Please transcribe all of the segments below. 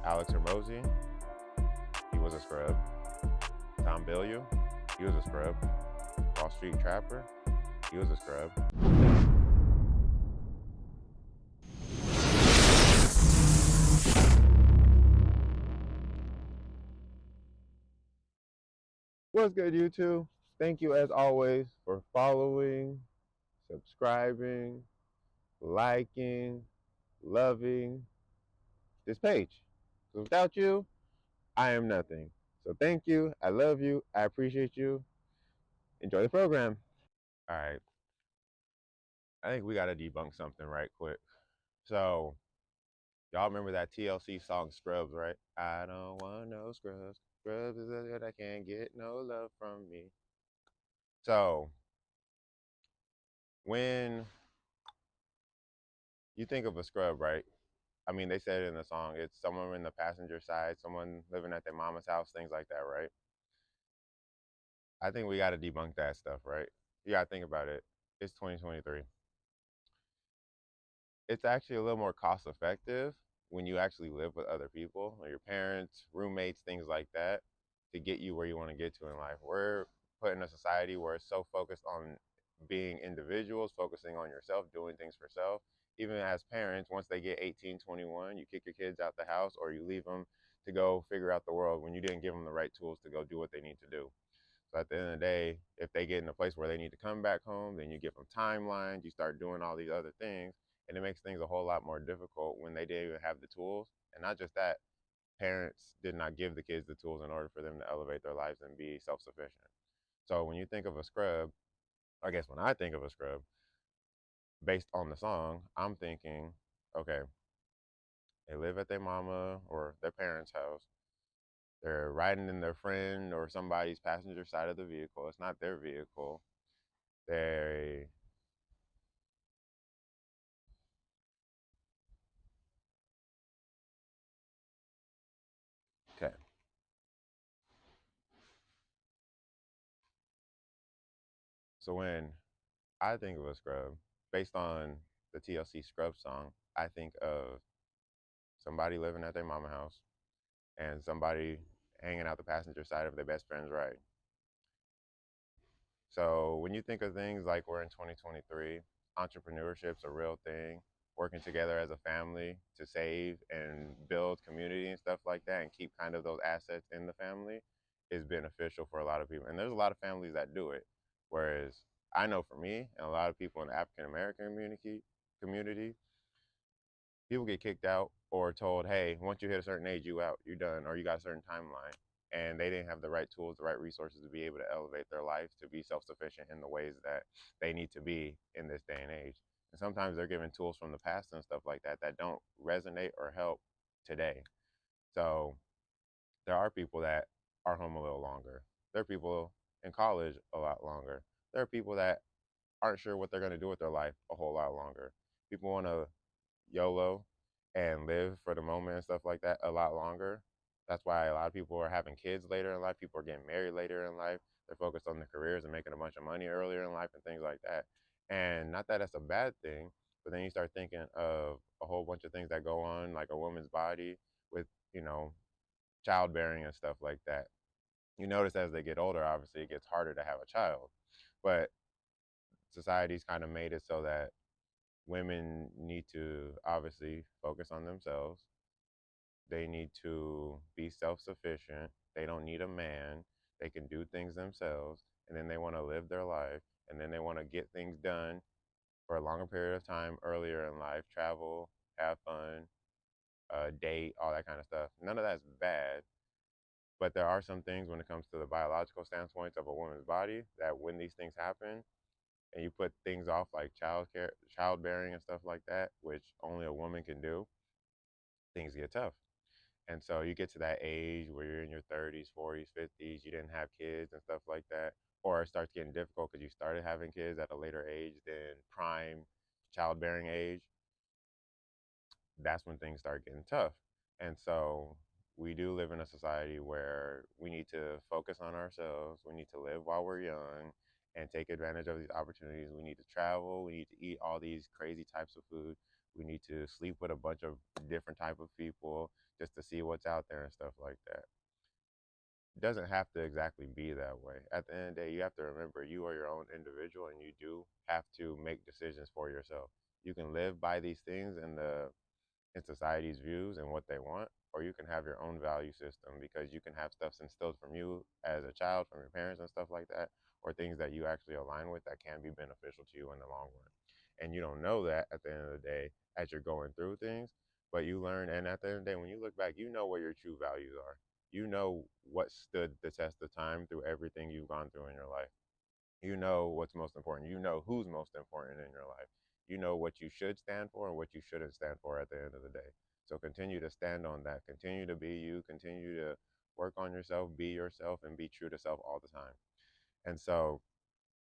Alex Hermosi, he was a scrub. Tom Bilyeu, he was a scrub. Wall Street Trapper, he was a scrub. What's good, YouTube? Thank you, as always, for following, subscribing, liking, loving this page. So without you, I am nothing. So thank you. I love you. I appreciate you. Enjoy the program. All right. I think we got to debunk something right quick. So, y'all remember that TLC song Scrubs, right? I don't want no scrubs. Scrubs is that I can't get no love from me. So, when you think of a scrub, right? I mean, they said it in the song. It's someone in the passenger side, someone living at their mama's house, things like that, right? I think we got to debunk that stuff, right? You got to think about it. It's 2023. It's actually a little more cost effective when you actually live with other people, or your parents, roommates, things like that, to get you where you want to get to in life. We're put in a society where it's so focused on being individuals, focusing on yourself, doing things for self. Even as parents, once they get 18, 21, you kick your kids out the house or you leave them to go figure out the world when you didn't give them the right tools to go do what they need to do. So at the end of the day, if they get in a place where they need to come back home, then you give them timelines, you start doing all these other things, and it makes things a whole lot more difficult when they didn't even have the tools. And not just that, parents did not give the kids the tools in order for them to elevate their lives and be self sufficient. So when you think of a scrub, I guess when I think of a scrub, based on the song, I'm thinking, okay, they live at their mama or their parents' house. They're riding in their friend or somebody's passenger side of the vehicle. It's not their vehicle. They okay. So when I think of a scrub, based on the TLC Scrub song, I think of somebody living at their mama house and somebody hanging out the passenger side of their best friend's ride. So when you think of things like we're in 2023, entrepreneurship's a real thing. Working together as a family to save and build community and stuff like that and keep kind of those assets in the family is beneficial for a lot of people. And there's a lot of families that do it. Whereas I know for me and a lot of people in the African American community, people get kicked out or told, hey, once you hit a certain age, you out, you're done, or you got a certain timeline. And they didn't have the right tools, the right resources to be able to elevate their life, to be self sufficient in the ways that they need to be in this day and age. And sometimes they're given tools from the past and stuff like that that don't resonate or help today. So there are people that are home a little longer. There are people in college a lot longer. There are people that aren't sure what they're going to do with their life a whole lot longer. People want to YOLO and live for the moment and stuff like that a lot longer. That's why a lot of people are having kids later in life. People are getting married later in life. They're focused on their careers and making a bunch of money earlier in life and things like that. And not that that's a bad thing, but then you start thinking of a whole bunch of things that go on, like a woman's body with, you know, childbearing and stuff like that. You notice as they get older, obviously, it gets harder to have a child. But society's kind of made it so that women need to obviously focus on themselves. They need to be self sufficient. They don't need a man. They can do things themselves. And then they want to live their life. And then they want to get things done for a longer period of time earlier in life, travel, have fun, date, all that kind of stuff. None of that's bad. But there are some things when it comes to the biological standpoints of a woman's body that when these things happen, and you put things off like childbearing and stuff like that, which only a woman can do, things get tough. And so you get to that age where you're in your 30s, 40s, 50s, you didn't have kids and stuff like that, or it starts getting difficult because you started having kids at a later age than prime childbearing age. That's when things start getting tough. And so we do live in a society where we need to focus on ourselves. We need to live while we're young and take advantage of these opportunities. We need to travel. We need to eat all these crazy types of food. We need to sleep with a bunch of different type of people just to see what's out there and stuff like that. It doesn't have to exactly be that way. At the end of the day, you have to remember you are your own individual and you do have to make decisions for yourself. You can live by these things in society's views and what they want, or you can have your own value system because you can have stuff instilled from you as a child, from your parents and stuff like that, or things that you actually align with that can be beneficial to you in the long run. And you don't know that at the end of the day as you're going through things, but you learn. And at the end of the day, when you look back, you know what your true values are. You know what stood the test of time through everything you've gone through in your life. You know what's most important. You know who's most important in your life. You know what you should stand for and what you shouldn't stand for at the end of the day. So continue to stand on that. Continue to be you. Continue to work on yourself, be yourself, and be true to self all the time. And so,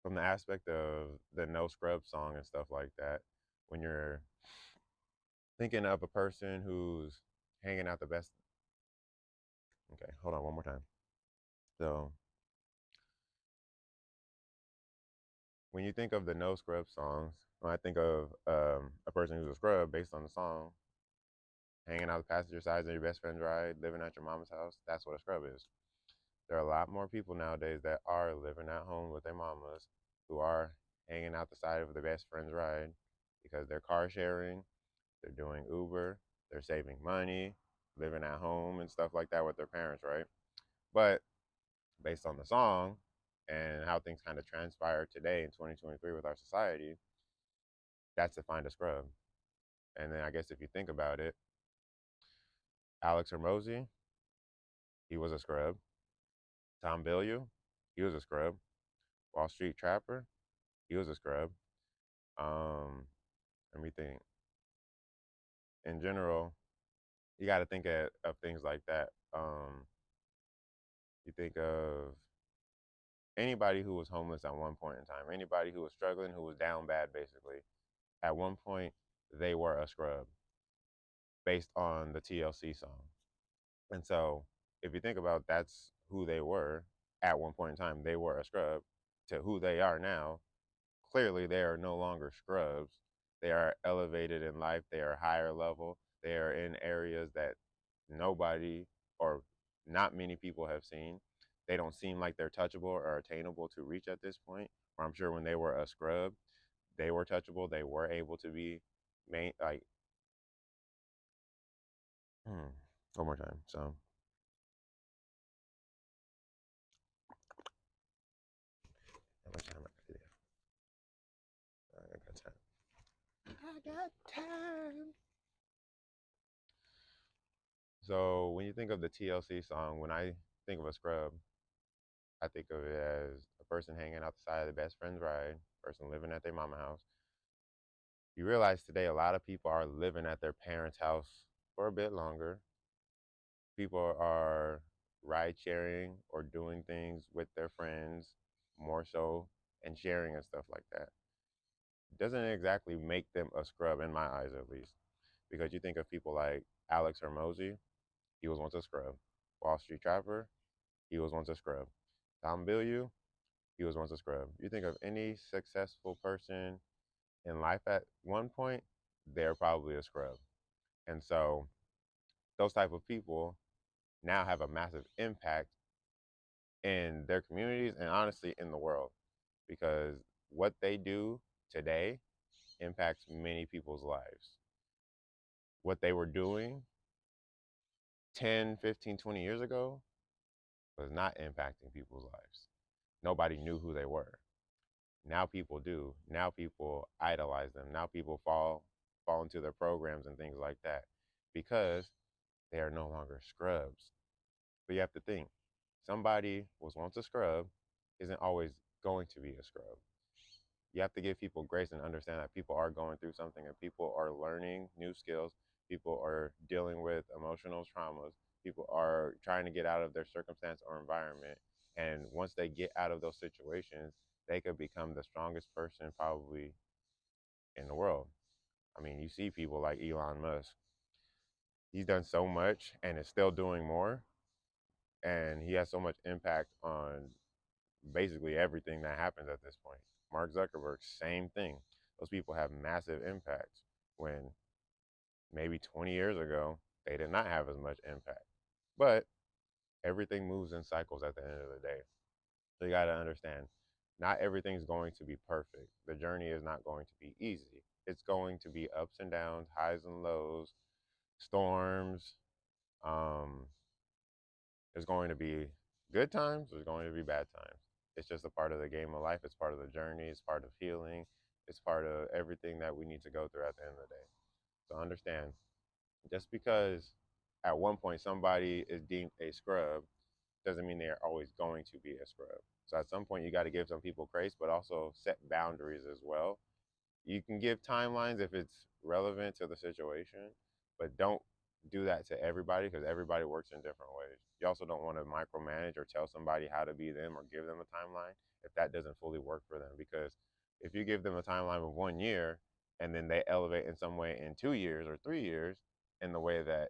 from the aspect of the No Scrub song and stuff like that, when you're thinking of a person who's hanging out the best, okay, hold on one more time. So, when you think of the No Scrub songs, when I think of a person who's a scrub based on the song, hanging out the passenger side of your best friend's ride, living at your mama's house, that's what a scrub is. There are a lot more people nowadays that are living at home with their mamas who are hanging out the side of their best friend's ride because they're car sharing, they're doing Uber, they're saving money, living at home and stuff like that with their parents, right? But based on the song and how things kind of transpire today in 2023 with our society, that's defined as scrub. And then I guess if you think about it, Alex Hermosi, he was a scrub. Tom Bilyeu, he was a scrub. Wall Street Trapper, he was a scrub. Um, Let me think. In general, you got to think of things like that. You think of anybody who was homeless at one point in time, anybody who was struggling, who was down bad, basically. At one point, they were a scrub based on the TLC song. And so, if you think about that's who they were at one point in time, they were a scrub to who they are now. Clearly, they are no longer scrubs. They are elevated in life. They are higher level. They are in areas that nobody or not many people have seen. They don't seem like they're touchable or attainable to reach at this point. Or I'm sure when they were a scrub, they were touchable. They were able to be main like one more time. So how much time I got today? I got time. I got time. So when you think of the TLC song, when I think of a scrub, I think of it as a person hanging out the side of the best friend's ride, person living at their mama house. You realize today a lot of people are living at their parents' house for a bit longer. People are ride sharing or doing things with their friends more so and sharing and stuff like that. Doesn't exactly make them a scrub in my eyes at least. Because you think of people like Alex Hermosi, he was once a scrub. Wall Street Trapper, he was once a scrub. Tom Bilyeu, he was once a scrub. You think of any successful person in life at one point, they're probably a scrub. And so those type of people now have a massive impact in their communities and honestly in the world because what they do today impacts many people's lives. What they were doing 10, 15, 20 years ago was not impacting people's lives. Nobody knew who they were. Now people do. Now people idolize them. Now people fall into their programs and things like that because they are no longer scrubs. But you have to think somebody was once a scrub isn't always going to be a scrub. You have to give people grace and understand that people are going through something and people are learning new skills. People are dealing with emotional traumas. People are trying to get out of their circumstance or environment. And once they get out of those situations, they could become the strongest person probably in the world. I mean, you see people like Elon Musk. He's done so much and is still doing more. And he has so much impact on basically everything that happens at this point. Mark Zuckerberg, same thing. Those people have massive impacts when maybe 20 years ago, they did not have as much impact. But everything moves in cycles at the end of the day. So you got to understand, not everything's going to be perfect. The journey is not going to be easy. It's going to be ups and downs, highs and lows, storms. Um, there's going to be good times, there's going to be bad times. It's just a part of the game of life. It's part of the journey. It's part of healing. It's part of everything that we need to go through at the end of the day. So understand, just because at one point somebody is deemed a scrub doesn't mean they're always going to be a scrub. So at some point you got to give some people grace, but also set boundaries as well. You can give timelines if it's relevant to the situation, but don't do that to everybody because everybody works in different ways. You also don't want to micromanage or tell somebody how to be them or give them a timeline if that doesn't fully work for them. Because if you give them a timeline of 1 year and then they elevate in some way in 2 years or 3 years in the way that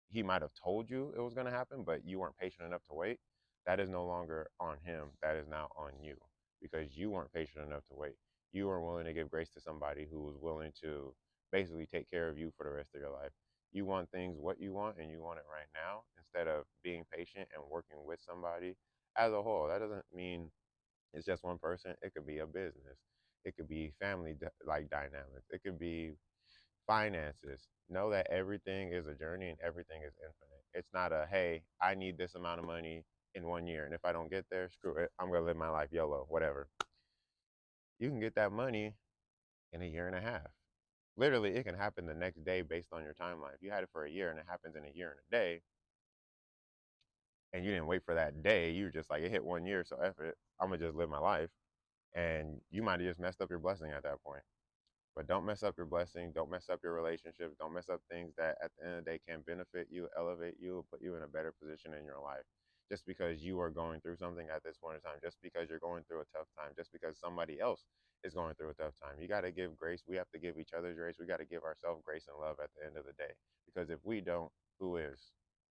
he might have told you it was going to happen, but you weren't patient enough to wait, that is no longer on him. That is now on you because you weren't patient enough to wait. You weren't willing to give grace to somebody who was willing to basically take care of you for the rest of your life. You want things what you want and you want it right now instead of being patient and working with somebody as a whole. That doesn't mean it's just one person. It could be a business. It could be family like dynamics. It could be finances. Know that everything is a journey and everything is infinite. It's not a, hey, I need this amount of money in 1 year. And if I don't get there, screw it. I'm going to live my life YOLO, whatever. You can get that money in a year and a half. Literally, it can happen the next day based on your timeline. If you had it for a year and it happens in a year and a day, and you didn't wait for that day, you were just like, it hit 1 year, so F it. I'm going to just live my life. And you might have just messed up your blessing at that point. But don't mess up your blessing. Don't mess up your relationships. Don't mess up things that at the end of the day can benefit you, elevate you, put you in a better position in your life. Just because you are going through something at this point in time, just because you're going through a tough time, just because somebody else is going through a tough time. You got to give grace. We have to give each other grace. We got to give ourselves grace and love at the end of the day. Because if we don't, who is?